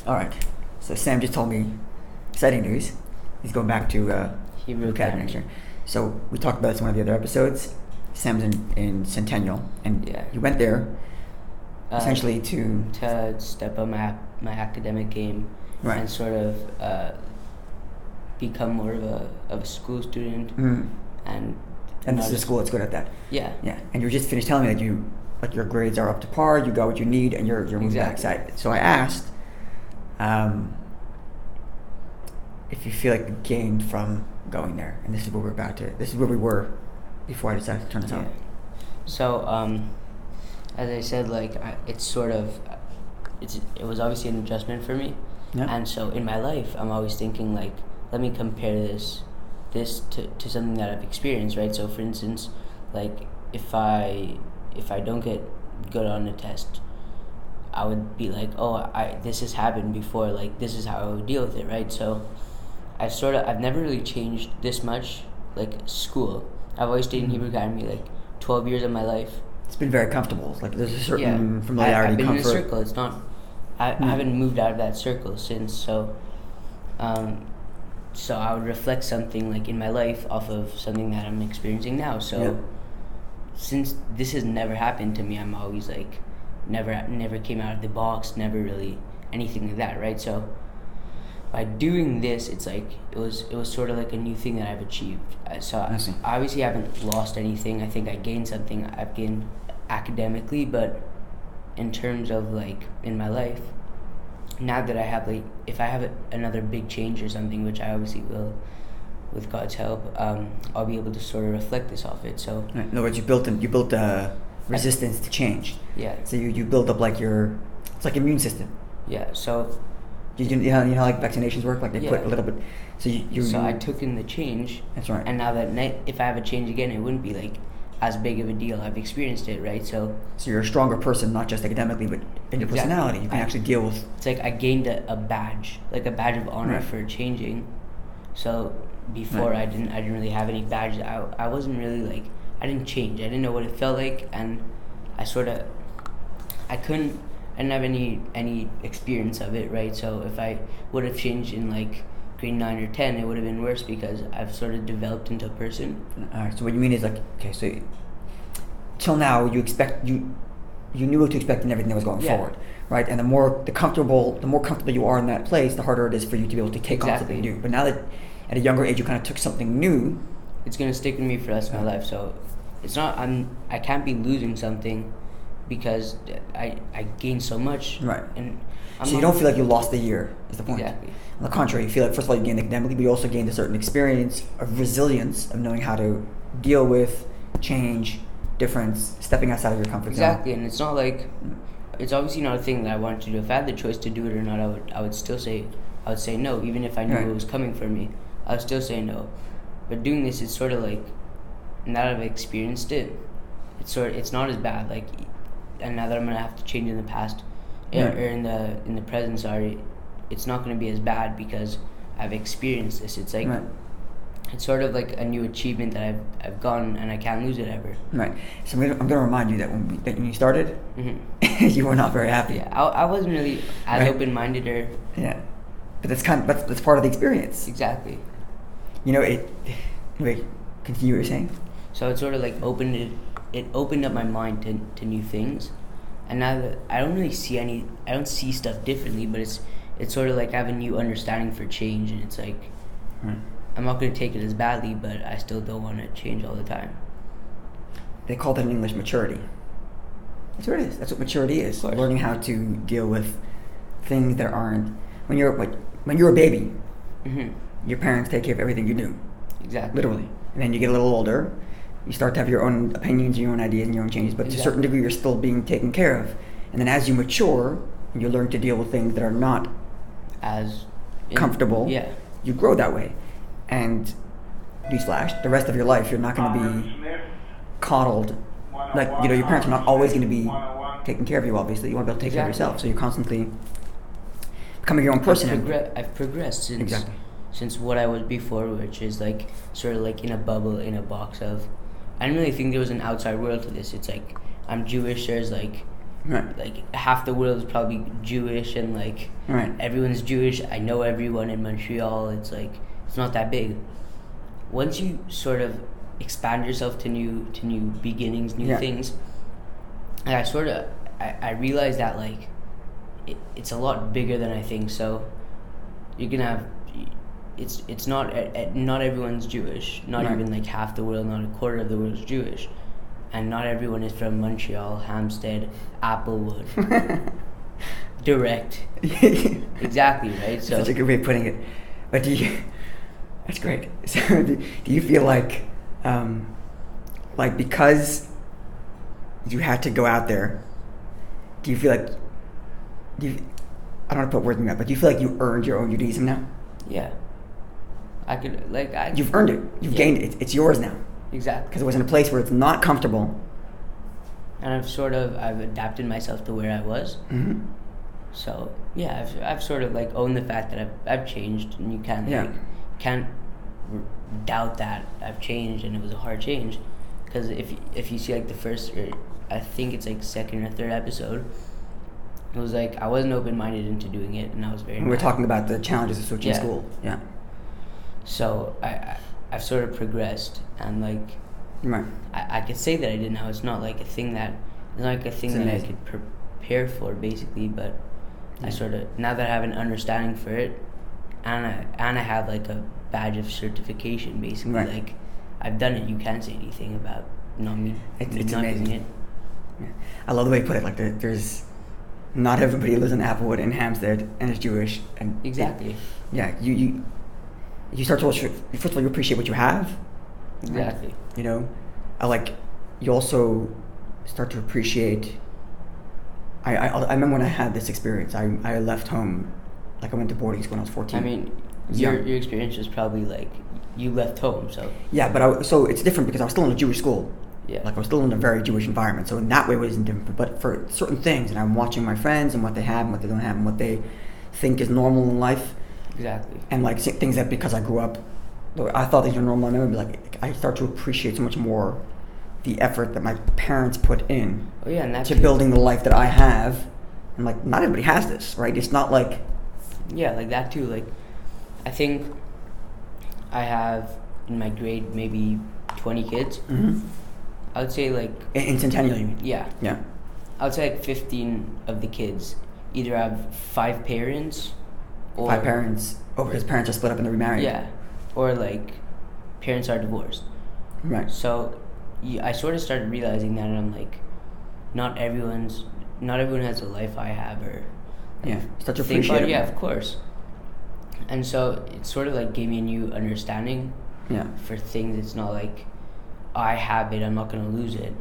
All right. So Sam just told me exciting news. He's going back to Hebrew Academy next year. So we talked about this in one of the other episodes. Sam's in Centennial, and you went there essentially to step up my academic game, right, and sort of become more of a school student. And this is a school that's good at that. Yeah. And you just finished telling me that your grades are up to par. You got what you need, and you're moving back. So I asked if you feel like you gained from going there, and this is where we were before I decided to turn this on. So as I said, it was obviously an adjustment for me. Yeah. And so in my life, I'm always thinking let me compare this to something that I've experienced, right? So for instance, if I don't get good on a test, I would be like, this has happened before, this is how I would deal with it, right? So I've never really changed this much, school. I've always stayed in Hebrew Academy 12 years of my life. It's been very comfortable. There's a certain familiarity, I've been comfort. in a circle. It's not. I haven't moved out of that circle since. So, so I would reflect something in my life off of something that I'm experiencing now. So, since this has never happened to me, I'm always never came out of the box, never really anything like that, right? So, by doing this, it's it was sort of a new thing that I've achieved. So I obviously haven't lost anything. I think I gained something. I've gained academically, but in terms of in my life, now that I have if I have another big change or something, which I obviously will, with God's help, I'll be able to sort of reflect this off it. So in other words, you built a resistance to change. Yeah. So you build up it's like immune system. Yeah. So. You know how vaccinations work? They put a little bit. So I took in the change. That's right. And now that if I have a change again, it wouldn't be as big of a deal. I've experienced it, right? So you're a stronger person, not just academically, but in your personality. You can actually deal with. It's I gained a badge, a badge of honor for changing. So before I didn't really have any badges. I wasn't really I didn't change. I didn't know what it felt like, and I didn't have any experience of it, right? So if I would have changed in grade 9 or 10, it would have been worse because I've sort of developed into a person. All right. So what you mean is so till now you knew what to expect in everything that was going forward, right? And the more comfortable you are in that place, the harder it is for you to be able to take on something new. But now that at a younger age you kind of took something new, it's gonna stick with me for the rest of my life. So it's not I can't be losing something, because I gained so much. Right. And so you don't feel like you lost the year, is the point. Exactly. On the contrary, you feel like, first of all, you gained academically, but you also gained a certain experience of resilience, of knowing how to deal with change, difference, stepping outside of your comfort zone. Exactly, and it's not it's obviously not a thing that I wanted to do. If I had the choice to do it or not, I would still say no, even if I knew it was coming for me. I would still say no. But doing this, it's sort of now that I've experienced it, it's not as bad. And now that I'm gonna have to change in the past, or in the present, it's not gonna be as bad because I've experienced this. It's it's sort of a new achievement that I've gotten, and I can't lose it ever. Right. So I'm gonna remind you that when you started, you were not very happy. Yeah, I wasn't really as open-minded or. Yeah, but that's part of the experience. Exactly. Wait, continue what you're saying. So it sort of it opened up my mind to new things, and now that I don't see stuff differently, but it's sort of I have a new understanding for change, and it's I'm not going to take it as badly, but I still don't want to change all the time. They call that in English maturity. That's what it is. That's what maturity is. Learning how to deal with things that aren't when you're a baby. Your parents take care of everything you do. Exactly. Literally, and then you get a little older. You start to have your own opinions, your own ideas, and your own changes, but to a certain degree, you're still being taken care of. And then as you mature, you learn to deal with things that are not as comfortable. Yeah. You grow that way. And newsflash, the rest of your life, you're not going to be coddled. Your parents are not always going to be taking care of you, obviously. You want to be able to take care of yourself. So you're constantly becoming your own person. I've progressed since what I was before, which is sort of in a bubble, in a box of. I didn't really think there was an outside world to this. It's I'm Jewish. There's Right. Like half the world is probably Jewish, and like Right. everyone's Jewish. I know everyone in Montreal. It's like it's not that big. Once you sort of expand yourself to new beginnings, new things, and I realized that like it's a lot bigger than I think. So you're gonna have it's not not everyone's Jewish. Not even like half the world. Not a quarter of the world is Jewish. And not everyone is from Montreal, Hampstead, Applewood, Direct. Exactly, right? So Such a good way of putting it. But that's great. So do you feel like because you had to go out there, do you feel like, I don't want to put words in your mouth, but do you feel like you earned your own Judaism now? Yeah. You've earned it. You've gained it. It's yours now. Exactly. Because it was in a place where it's not comfortable. And I've adapted myself to where I was. Mm-hmm. So yeah, I've sort of like owned the fact that I've changed, and you can't doubt that I've changed, and it was a hard change. Because if you see like the first, or I think it's like second or third episode, it was like I wasn't open-minded into doing it, and I was very. And we're talking about the challenges of switching school. Yeah. So I've sort of progressed, and like I could say that I did now. It's not like a thing that I could prepare for basically, but I sort of, now that I have an understanding for it, and I have like a badge of certification basically, like I've done it. You can't say anything about me it's not amazing. doing it. Yeah. I love the way you put it. Like there's not everybody lives in Applewood and Hampstead and is Jewish, and exactly. You start to first of all you appreciate what you have. Exactly. You know, you also start to appreciate. I remember when I had this experience. I left home, like I went to boarding school when I was 14. I mean, your experience was probably like you left home, so. Yeah, but so it's different because I was still in a Jewish school. Yeah. Like I was still in a very Jewish environment, so in that way it wasn't different. But for certain things, and I'm watching my friends and what they have and what they don't have and what they think is normal in life. Exactly. And like things that because I grew up, I thought these were normal, and I remember like I start to appreciate so much more the effort that my parents put in to building the life that I have. And like not everybody has this, right? It's not like like that too. Like I think I have in my grade maybe 20 kids. Mm-hmm. I would say like in Centennial, you mean? Yeah. I would say like 15 of the kids either have 5 parents. Or 5 parents, because parents are split up and they're remarried. Yeah, or like parents are divorced. Right. So I sort of started realizing that, and I'm like, not everyone has the life I have, or start to appreciate it. Yeah, of course. And so it sort of like gave me a new understanding. Yeah. For things, it's not like I have it, I'm not gonna lose it,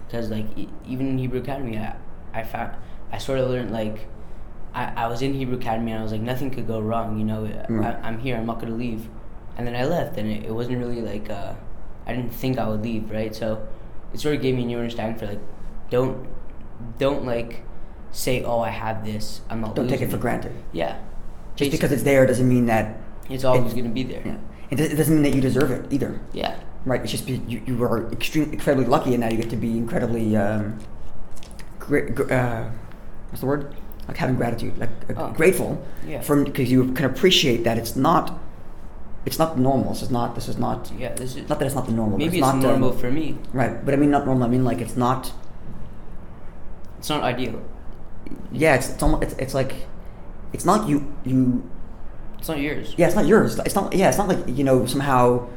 because like even in Hebrew Academy, I sort of learned like. I was in Hebrew Academy and I was like, nothing could go wrong, you know. I'm here, I'm not going to leave. And then I left, and it wasn't really like, I didn't think I would leave, right? So it sort of gave me a new understanding for like, don't like say, oh, I have this, I'm not Don't losing take it for granted. Yeah. Just because it's there doesn't mean that it's always going to be there. Yeah. It doesn't mean that you deserve it either. Yeah. Right? It's just you are incredibly lucky, and now you get to be incredibly, what's the word? Like having gratitude, like grateful, because you can appreciate that it's not normal. This is not. Yeah, this is not that it's not the normal. Maybe it's not normal for me. Right, but I mean not normal. I mean like it's not. It's not ideal. Yeah, it's almost it's like, it's not you. It's not yours. Yeah, it's not yours. It's not. Yeah, it's not like somehow.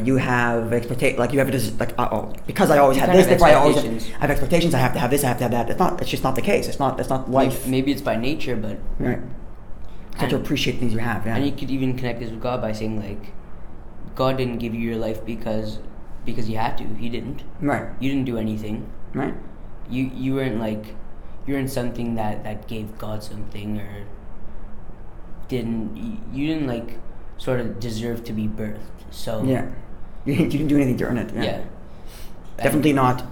You have expectations, like you have because I always had this. Therefore, I have expectations. I have to have this. I have to have that. It's not. It's just not the case. It's not life. Maybe it's by nature, but right. Start to appreciate things you have. Yeah. And you could even connect this with God by saying like, God didn't give you your life because you had to. He didn't. Right. You didn't do anything. Right. You weren't like, you're in something that gave God something, or you didn't like sort of deserve to be birthed. So yeah, you didn't do anything to earn it. Yeah. Definitely not.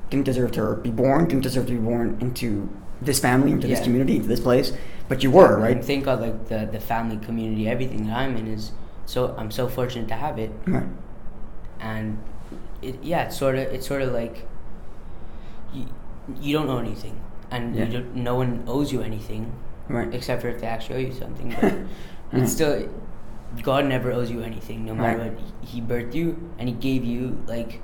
Didn't deserve to be born. Didn't deserve to be born into this family, into this community, into this place. But you were, right? And think of like the family, community, everything that I'm in is I'm so fortunate to have it. Right. And it's sort of like you don't owe anything, and no one owes you anything, Right. except for if they actually owe you something. But it's still, God never owes you anything, no matter what. He birthed you, and He gave you, like,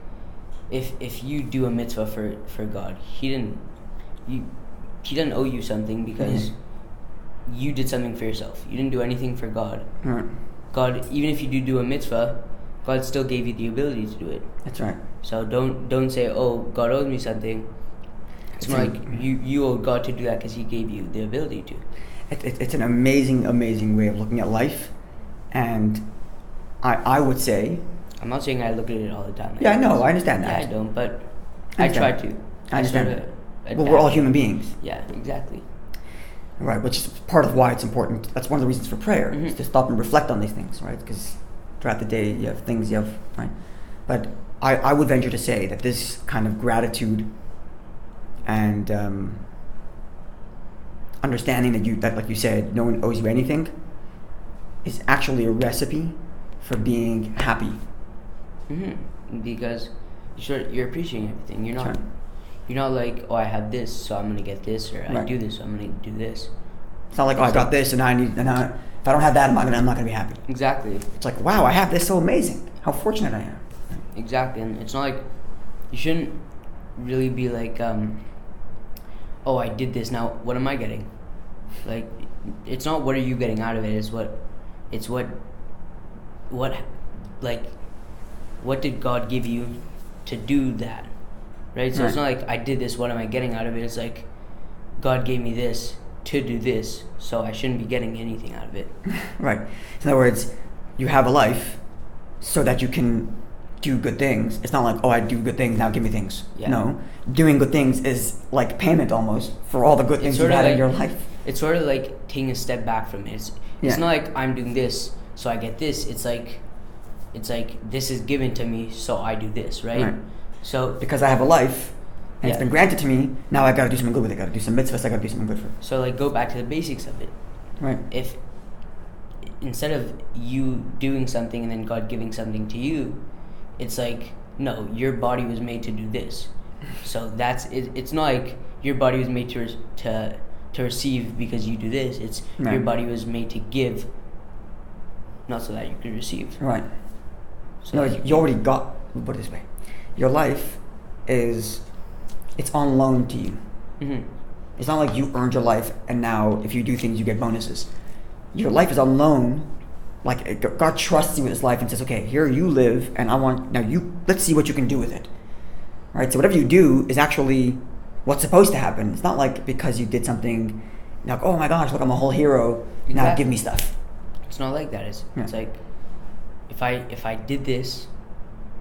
if you do a mitzvah for God, He didn't owe you something because you did something for yourself. You didn't do anything for God. Right. God, even if you do a mitzvah, God still gave you the ability to do it. That's right. So don't say, oh, God owes me something. It's more like you owe God to do that because He gave you the ability to. It's an amazing, amazing way of looking at life, and I would say. I'm not saying I look at it all the time. Yeah, I know. I understand that. Yeah, I don't, but I try to. I understand sort that. of Well, we're all human beings. Yeah, exactly. Right, which is part of why it's important. That's one of the reasons for prayer, is to stop and reflect on these things, right? Because throughout the day you have things right? But I would venture to say that this kind of gratitude and understanding that, like you said, no one owes you anything, is actually a recipe for being happy. Because you're appreciating everything. You're not like, oh, I have this, so I'm gonna get this, or I do this, so I'm gonna do this. It's not like, oh, I got this, and if I don't have that, I'm not gonna be happy. Exactly. It's like, wow, I have this, so amazing. How fortunate I am. Exactly, and it's not like you shouldn't really be like, oh, I did this. Now, what am I getting? Like, it's not what are you getting out of it. It's what did God give you to do that? Right? So it's not like I did this, what am I getting out of it? It's like God gave me this to do this, so I shouldn't be getting anything out of it. Right. In other words, you have a life so that you can do good things. It's not like, oh, I do good things, now give me things. Yeah. No. Doing good things is like payment almost for all the good things you've had in your life. It's sort of like taking a step back from it. It's not like I'm doing this, so I get this. It's like this is given to me, so I do this, right? So because I have a life and it's been granted to me, now I gotta do something good with it. I gotta do some mitzvahs, I gotta do something good for it. So like go back to the basics of it. Right. If instead of you doing something and then God giving something to you, it's like, no, your body was made to do this. So that's it. It's not like your body was made to receive because you do this. It's your body was made to give, not so that you could receive. Right. So no, you already got. Put it this way, your life it's on loan to you. It's not like you earned your life and now if you do things you get bonuses. Your life is on loan. Like God trusts you with His life and says, okay, here you live, and let's see what you can do with it. Right. So whatever you do is actually what's supposed to happen. It's not like because you did something, like, oh my gosh, look, I'm a whole hero. Exactly. Now give me stuff. It's not like that. It's like if I did this,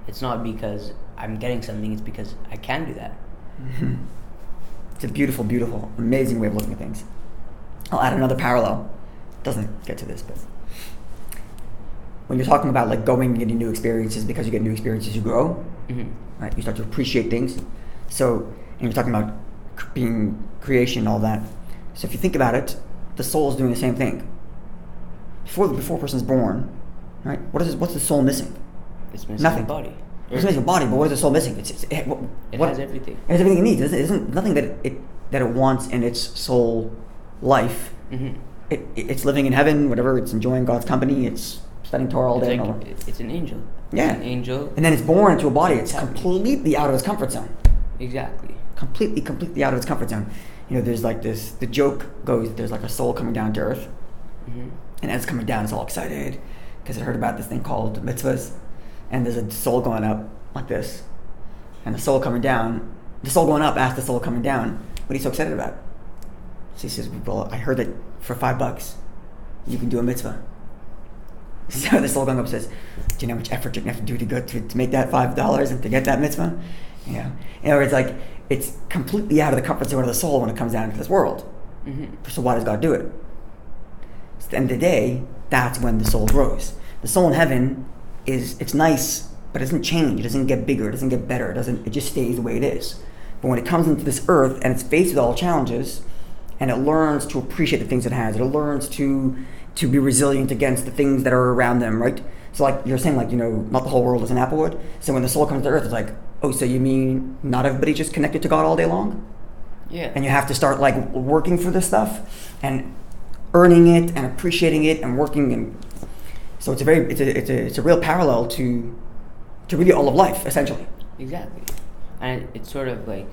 it's not because I'm getting something. It's because I can do that. It's a beautiful, beautiful, amazing way of looking at things. I'll add another parallel. Doesn't get to this, but when you're talking about like going and getting new experiences, because you get new experiences, you grow. Right? You start to appreciate things. So, and you're talking about being creation and all that. So if you think about it, the soul is doing the same thing. Before a person's born, right? What's the soul missing? It's missing nothing. The body. It's missing the body, but what is the soul missing? It has everything. It has everything it needs. There's nothing that it wants in its soul life. It's living in heaven, whatever. It's enjoying God's company. It's studying Torah all day. It's an angel. Yeah. An angel. And then it's born into a body. It's completely out of its comfort zone. Exactly. Completely out of its comfort zone. You know, there's like this, the joke goes, there's like a soul coming down to earth. And as it's coming down, it's all excited because it heard about this thing called mitzvahs. And there's a soul going up like this. And the soul going up asked the soul coming down, what are you so excited about? So he says, well, I heard that for $5 you can do a mitzvah. So the soul going up says, do you know how much effort you're going to have to do to make that $5 and to get that mitzvah? Yeah. In other words, like, it's completely out of the comfort zone of the soul when it comes down into this world. So why does God do it? So at the end of the day, that's when the soul grows. The soul in heaven it's nice, but it doesn't change. It doesn't get bigger. It doesn't get better. It just stays the way it is. But when it comes into this earth and it's faced with all challenges, and it learns to appreciate the things it has, it learns to be resilient against the things that are around them, right? So like you're saying, like, you know, not the whole world is an applewood. So when the soul comes to earth, it's like, oh, so you mean not everybody's just connected to God all day long? Yeah. And you have to start like working for this stuff and earning it and appreciating it and working, and so it's a real parallel to really all of life, essentially. Exactly. And it's sort of like,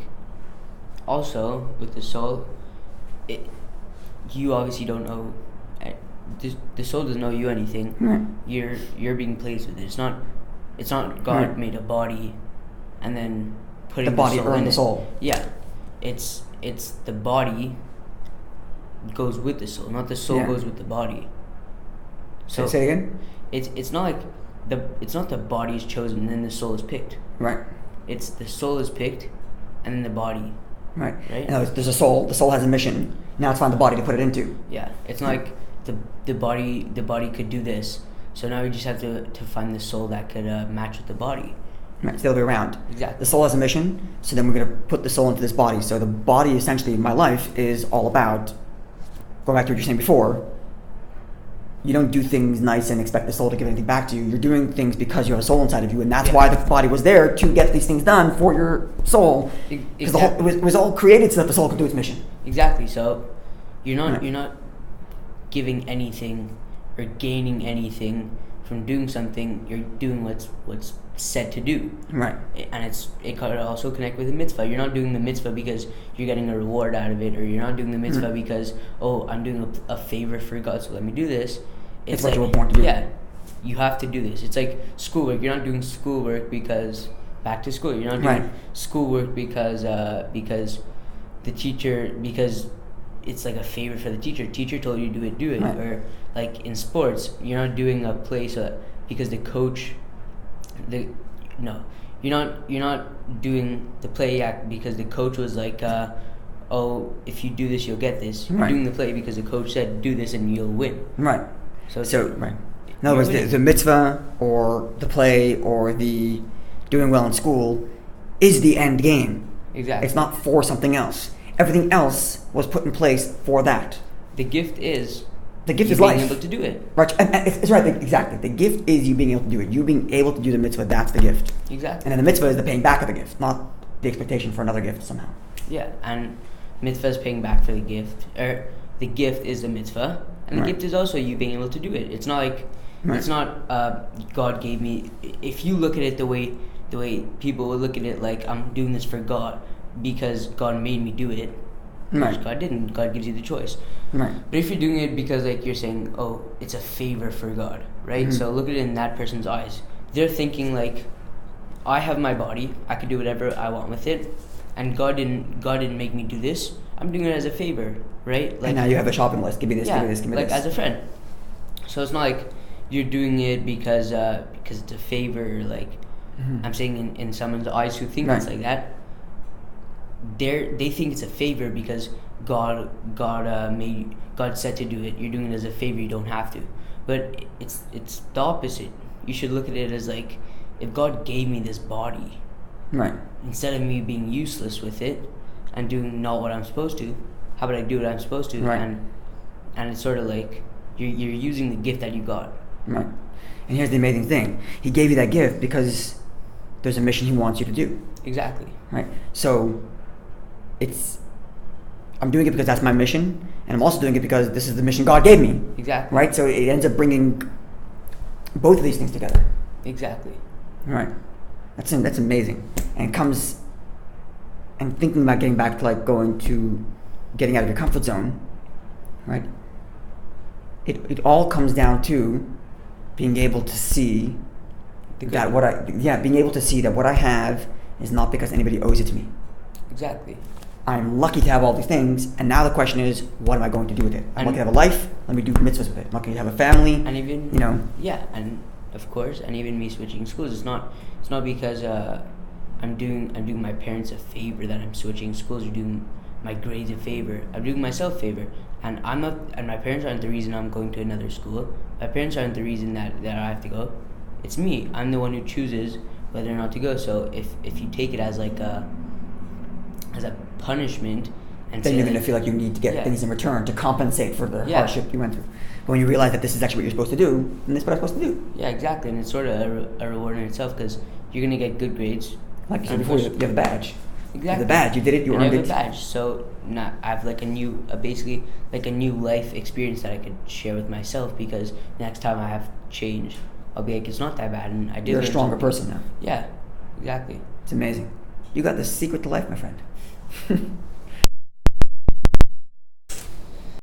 also with the soul, you obviously don't know, the soul doesn't know you anything. Right. You're being placed with it. It's not God made a body and then putting the body soul earned in the it. soul. Yeah. It's the body goes with the soul, not the soul goes with the body. So say it again. It's not like it's not the body is chosen and then the soul is picked. Right. It's the soul is picked and then the body. Right. Right. Now there's a soul. The soul has a mission. Now it's find the body to put it into. Yeah. It's not like the body could do this. So now we just have to find the soul that could match with the body. Right, it's the other way around. Exactly. The soul has a mission, so then we're going to put the soul into this body. So the body, essentially, in my life, is all about, going back to what you were saying before, you don't do things nice and expect the soul to give anything back to you. You're doing things because you have a soul inside of you, and that's why the body was there, to get these things done for your soul. Because it was all created so that the soul could do its mission. Exactly. So you're not giving anything or gaining anything from doing something. You're doing what's said to do. Right. And it could also connect with the mitzvah. You're not doing the mitzvah because you're getting a reward out of it, or you're not doing the mitzvah because, I'm doing a favor for God, so let me do this. It's what you were born to do. Yeah, you have to do this. It's like schoolwork. You're not doing schoolwork because back to school. You're not doing schoolwork because the teacher, because it's like a favor for the teacher. Teacher told you to do it. Right. Or like in sports, you're not doing a play because the coach. You're not doing the play act because the coach was like, if you do this, you'll get this. You're doing the play because the coach said, do this and you'll win. Right. So right. In other words, winning. the mitzvah or the play or the doing well in school is the end game. Exactly. It's not for something else. Everything else was put in place for that. The gift is life. Being able to do it. Right. And it's right. Exactly. The gift is you being able to do it. You being able to do the mitzvah. That's the gift. Exactly. And then the mitzvah is the paying back of the gift, not the expectation for another gift somehow. Yeah, and mitzvah is paying back for the gift, or the gift is the mitzvah, and the gift is also you being able to do it. It's not like it's not God gave me. If you look at it the way people will look at it, like I'm doing this for God because God made me do it. Right. God didn't. God gives you the choice. Right. But if you're doing it because like you're saying, it's a favor for God, right? So look at it in that person's eyes. They're thinking like, I have my body. I can do whatever I want with it, and God didn't make me do this. I'm doing it as a favor, right? Like, and now you have a shopping list. Give me this. Give me this. Give me like this. as a friend. So it's not like you're doing it because it's a favor. Like I'm saying in someone's eyes who think it's like that. They think it's a favor because God said to do it. You're doing it as a favor. You don't have to. But it's the opposite. You should look at it as like, if God gave me this body, right, instead of me being useless with it and doing not what I'm supposed to, how about I do what I'm supposed to? Right. And it's sort of like you're using the gift that you got. Right. And here's the amazing thing: He gave you that gift because there's a mission He wants you to do. Exactly. Right. So I'm doing it because that's my mission, and I'm also doing it because this is the mission God gave me. Exactly. Right. So it ends up bringing both of these things together. Exactly. Right. That's amazing. And it comes, and thinking about getting back to like getting out of your comfort zone, right? It all comes down to being able to see that being able to see that what I have is not because anybody owes it to me. Exactly. I'm lucky to have all these things, and now the question is, what am I going to do with it? I'm lucky to have a life. Let me do mitzvahs with it. I'm lucky to have a family. And even and of course, and even me switching schools, it's not because I'm doing my parents a favor that I'm switching schools. You're doing my grades a favor. I'm doing myself a favor, and I'm not. And my parents aren't the reason I'm going to another school. My parents aren't the reason that I have to go. It's me. I'm the one who chooses whether or not to go. So if you take it as like as a punishment, and then you're going to feel like you need to get things in return to compensate for the hardship you went through. But when you realize that this is actually what you're supposed to do, then this is what I'm supposed to do. Yeah, exactly. And it's sort of a reward in itself because you're going to get good grades. Like you said before, you have a badge. Exactly. The badge, you did it, you earned I have it. a badge, so now I have like a new, basically like a new life experience that I could share with myself, because next time I have change, I'll be like, it's not that bad, and I did. You're a learn stronger something. person now. Yeah, exactly. It's amazing. You got the secret to life, my friend.